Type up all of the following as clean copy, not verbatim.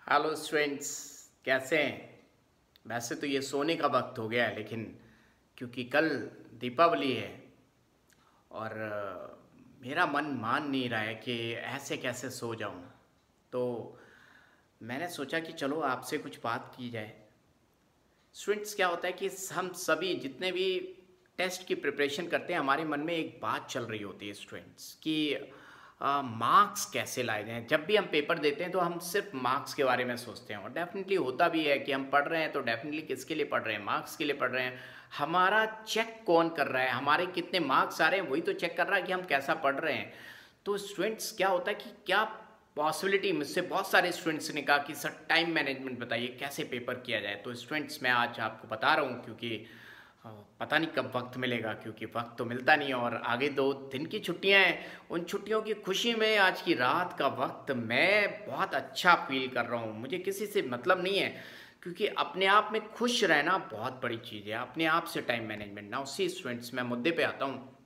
Hello students, कैसे हैं। वैसे तो ये सोने का वक्त हो गया है, लेकिन क्योंकि कल दीपावली है और मेरा मन मान नहीं रहा है कि ऐसे कैसे सो जाऊं, तो मैंने सोचा कि चलो आपसे कुछ बात की जाए। स्टूडेंट्स, क्या होता है कि हम सभी जितने भी टेस्ट की प्रिपरेशन करते हैं, हमारे मन में एक बात चल रही होती है स्टूडेंट्स कि मार्क्स कैसे लाए जाएं। जब भी हम पेपर देते हैं तो हम सिर्फ मार्क्स के बारे में सोचते हैं, और डेफिनेटली होता भी है कि हम पढ़ रहे हैं तो डेफिनेटली किसके लिए पढ़ रहे हैं, मार्क्स के लिए पढ़ रहे हैं। हमारा चेक कौन कर रहा है, हमारे कितने मार्क्स आ रहे हैं वही तो चेक कर रहा है कि हम कैसा पढ़ रहे हैं। तो स्टूडेंट्स, क्या होता है कि क्या पॉसिबिलिटी, मुझसे बहुत सारे स्टूडेंट्स ने कहा कि सर टाइम मैनेजमेंट बताइए, कैसे पेपर किया जाए। तो स्टूडेंट्स, मैं आज आपको बता रहा हूँ, क्योंकि पता नहीं कब वक्त मिलेगा, क्योंकि वक्त तो मिलता नहीं है और आगे 2 दिन की छुट्टियां हैं। उन छुट्टियों की खुशी में आज की रात का वक्त मैं बहुत अच्छा फील कर रहा हूँ। मुझे किसी से मतलब नहीं है, क्योंकि अपने आप में खुश रहना बहुत बड़ी चीज़ है, अपने आप से टाइम मैनेजमेंट ना। उसी स्टूडेंट्स, मैं मुद्दे पे आता हूँ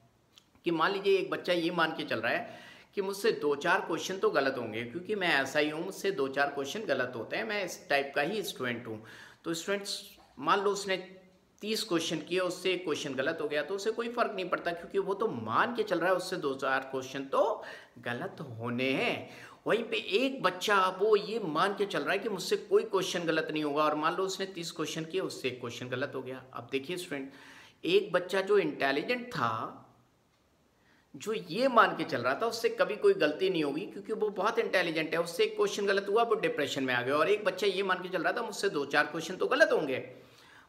कि मान लीजिए एक बच्चा ये मान के चल रहा है कि मुझसे 2-4 क्वेश्चन तो गलत होंगे, क्योंकि मैं ऐसा ही हूँ, मुझसे 2-4 क्वेश्चन गलत होते हैं, मैं इस टाइप का ही स्टूडेंट हूँ। तो स्टूडेंट्स, मान लो उसने 30 क्वेश्चन किए, उससे एक क्वेश्चन गलत हो गया तो उसे कोई फर्क नहीं पड़ता, क्योंकि वो तो मान के चल रहा है उससे 2-4 क्वेश्चन तो गलत होने हैं। वहीं पे एक बच्चा वो ये मान के चल रहा है कि मुझसे कोई क्वेश्चन गलत नहीं होगा, और मान लो उसने 30 क्वेश्चन किए, उससे एक क्वेश्चन गलत हो गया। अब देखिए स्टूडेंट, एक बच्चा जो इंटेलिजेंट था, जो ये मान के चल रहा था उससे कभी कोई गलती नहीं होगी क्योंकि वो बहुत इंटेलिजेंट है, उससे एक क्वेश्चन गलत हुआ वो डिप्रेशन में आ गया। और एक बच्चा ये मान के चल रहा था मुझसे 2-4 क्वेश्चन तो गलत होंगे,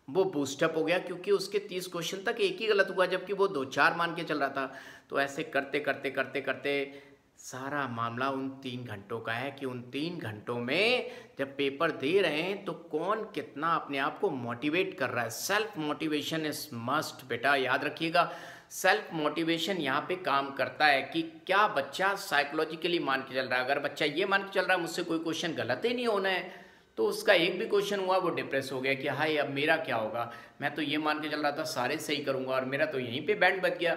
वो बूस्टअप हो गया क्योंकि उसके 30 क्वेश्चन तक एक ही गलत हुआ, जबकि वो 2-4 मान के चल रहा था। तो ऐसे करते करते करते करते सारा मामला उन 3 घंटों का है कि उन 3 घंटों में जब पेपर दे रहे हैं तो कौन कितना अपने आप को मोटिवेट कर रहा है। सेल्फ मोटिवेशन इज मस्ट, बेटा याद रखिएगा। सेल्फ मोटिवेशन यहाँ पे काम करता है कि क्या बच्चा साइकोलॉजिकली मान के चल रहा है। अगर बच्चा ये मान के चल रहा है मुझसे कोई क्वेश्चन गलत ही नहीं होना है, तो उसका एक भी क्वेश्चन हुआ वो डिप्रेस हो गया कि हाय अब मेरा क्या होगा, मैं तो ये मान के चल रहा था सारे सही करूंगा और मेरा तो यहीं पे बैंड बच गया।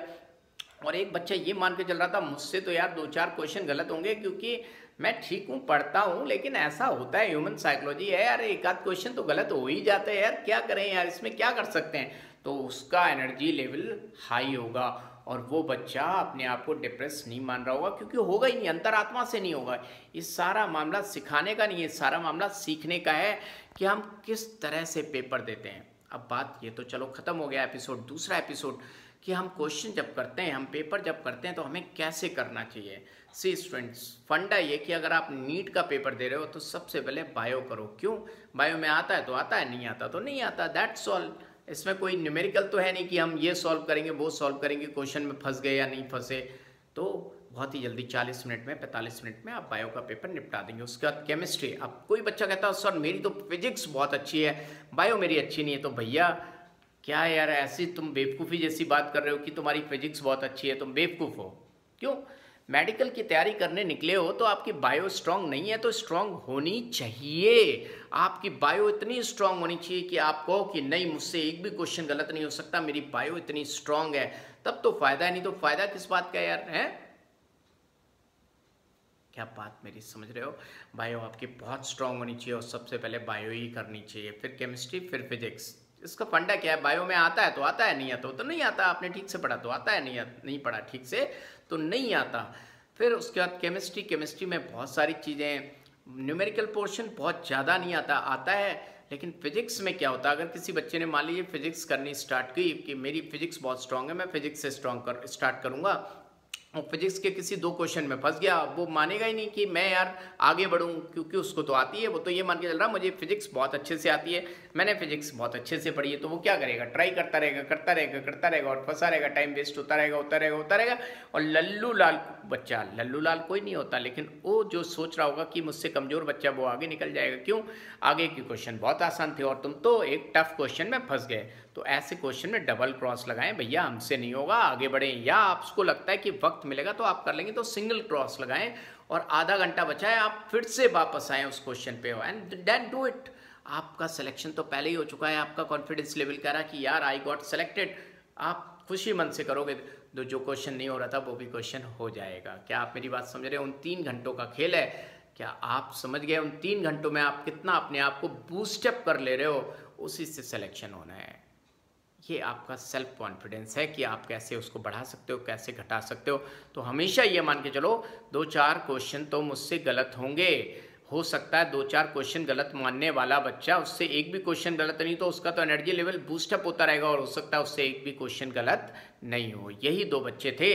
और एक बच्चा ये मान के चल रहा था मुझसे तो यार 2-4 क्वेश्चन गलत होंगे क्योंकि मैं ठीक हूँ, पढ़ता हूँ, लेकिन ऐसा होता है, ह्यूमन साइकोलॉजी है यार, एक आध क्वेश्चन तो गलत हो ही जाते हैं यार, क्या करें यार, इसमें क्या कर सकते हैं। तो उसका एनर्जी लेवल हाई होगा और वो बच्चा अपने आप को डिप्रेस नहीं मान रहा होगा, क्योंकि होगा ही नहीं, अंतरात्मा से नहीं होगा। ये सारा मामला सिखाने का नहीं है, सारा मामला सीखने का है कि हम किस तरह से पेपर देते हैं। अब बात ये तो चलो ख़त्म हो गया एपिसोड, दूसरा एपिसोड कि हम क्वेश्चन जब करते हैं, हम पेपर जब करते हैं तो हमें कैसे करना चाहिए। सी स्टूडेंट्स, फंडा ये कि अगर आप नीट का पेपर दे रहे हो तो सबसे पहले बायो करो। क्यों? बायो में आता है तो आता है, नहीं आता तो नहीं आता, दैट्स ऑल। इसमें कोई न्यूमेरिकल तो है नहीं कि हम ये सॉल्व करेंगे वो सॉल्व करेंगे, क्वेश्चन में फंस गए या नहीं फंसे। तो बहुत ही जल्दी 40 मिनट में 45 मिनट में आप बायो का पेपर निपटा देंगे। उसके बाद केमिस्ट्री। अब कोई बच्चा कहता है सर मेरी तो फिजिक्स बहुत अच्छी है, बायो मेरी अच्छी नहीं है। तो भैया क्या यार, ऐसी तुम बेवकूफ़ी जैसी बात कर रहे हो कि तुम्हारी फिजिक्स बहुत अच्छी है, तुम बेवकूफ़ हो। क्यों? मेडिकल की तैयारी करने निकले हो तो आपकी बायो स्ट्रांग नहीं है तो स्ट्रांग होनी चाहिए। आपकी बायो इतनी स्ट्रांग होनी चाहिए कि आप कहो कि नहीं मुझसे एक भी क्वेश्चन गलत नहीं हो सकता, मेरी बायो इतनी स्ट्रांग है, तब तो फायदा है, नहीं तो फायदा किस बात का यार है। क्या बात मेरी समझ रहे हो? बायो आपकी बहुत स्ट्रांग होनी चाहिए और सबसे पहले बायो ही करनी चाहिए, फिर केमिस्ट्री, फिर फिजिक्स। इसका फंडा क्या है? बायो में आता है तो आता है, नहीं आता तो नहीं आता। आपने ठीक से पढ़ा तो आता है, नहीं पढ़ा ठीक से तो नहीं आता। फिर उसके बाद केमिस्ट्री। केमिस्ट्री में बहुत सारी चीज़ें, न्यूमेरिकल पोर्शन बहुत ज़्यादा नहीं आता, आता है। लेकिन फिजिक्स में क्या होता है, अगर किसी बच्चे ने मान लीजिए फिजिक्स करनी स्टार्ट की कि मेरी फिजिक्स बहुत स्ट्रांग है, मैं फिजिक्स से स्टार्ट करूँगा, और फिजिक्स के किसी 2 क्वेश्चन में फंस गया, अब वो मानेगा ही नहीं कि मैं यार आगे बढ़ूँ, क्योंकि उसको तो आती है, वो तो ये मान के चल रहा मुझे फिजिक्स बहुत अच्छे से आती है, मैंने फिजिक्स बहुत अच्छे से पढ़ी है। तो वो क्या करेगा? ट्राई करता रहेगा करता रहेगा करता रहेगा और फंसा रहेगा, टाइम वेस्ट होता रहेगा होता रहेगा होता रहेगा। और लल्लू लाल बच्चा, लल्लू लाल कोई नहीं होता, लेकिन वो जो सोच रहा होगा कि मुझसे कमज़ोर बच्चा, वो आगे निकल जाएगा। क्यों? आगे के क्वेश्चन बहुत आसान थे और तुम तो एक टफ क्वेश्चन में फंस गए। तो ऐसे क्वेश्चन में डबल क्रॉस लगाएं, भैया हमसे नहीं होगा, आगे बढ़ें। या आपको लगता है कि वक्त मिलेगा तो आप कर लेंगे तो सिंगल क्रॉस लगाएं और आधा घंटा बचा है, आप फिर से वापस आएँ उस क्वेश्चन पे एंड देन डू इट। आपका सिलेक्शन तो पहले ही हो चुका है, आपका कॉन्फिडेंस लेवल कह रहा कि यार आई गॉट सेलेक्टेड। आप खुशी मन से करोगे तो जो क्वेश्चन नहीं हो रहा था वो भी क्वेश्चन हो जाएगा। क्या आप मेरी बात समझ रहे हो? उन 3 घंटों का खेल है क्या आप समझ गए उन 3 घंटों में आप कितना अपने आप को बूस्टअप कर ले रहे हो, उसी से सिलेक्शन होना है। ये आपका सेल्फ कॉन्फिडेंस है कि आप कैसे उसको बढ़ा सकते हो, कैसे घटा सकते हो। तो हमेशा ये मान के चलो 2-4 क्वेश्चन तो मुझसे गलत होंगे। हो सकता है 2-4 क्वेश्चन गलत मानने वाला बच्चा, उससे एक भी क्वेश्चन गलत नहीं तो उसका तो एनर्जी लेवल बूस्टअप होता रहेगा, और हो सकता है उससे एक भी क्वेश्चन गलत नहीं हो। यही 2 बच्चे थे।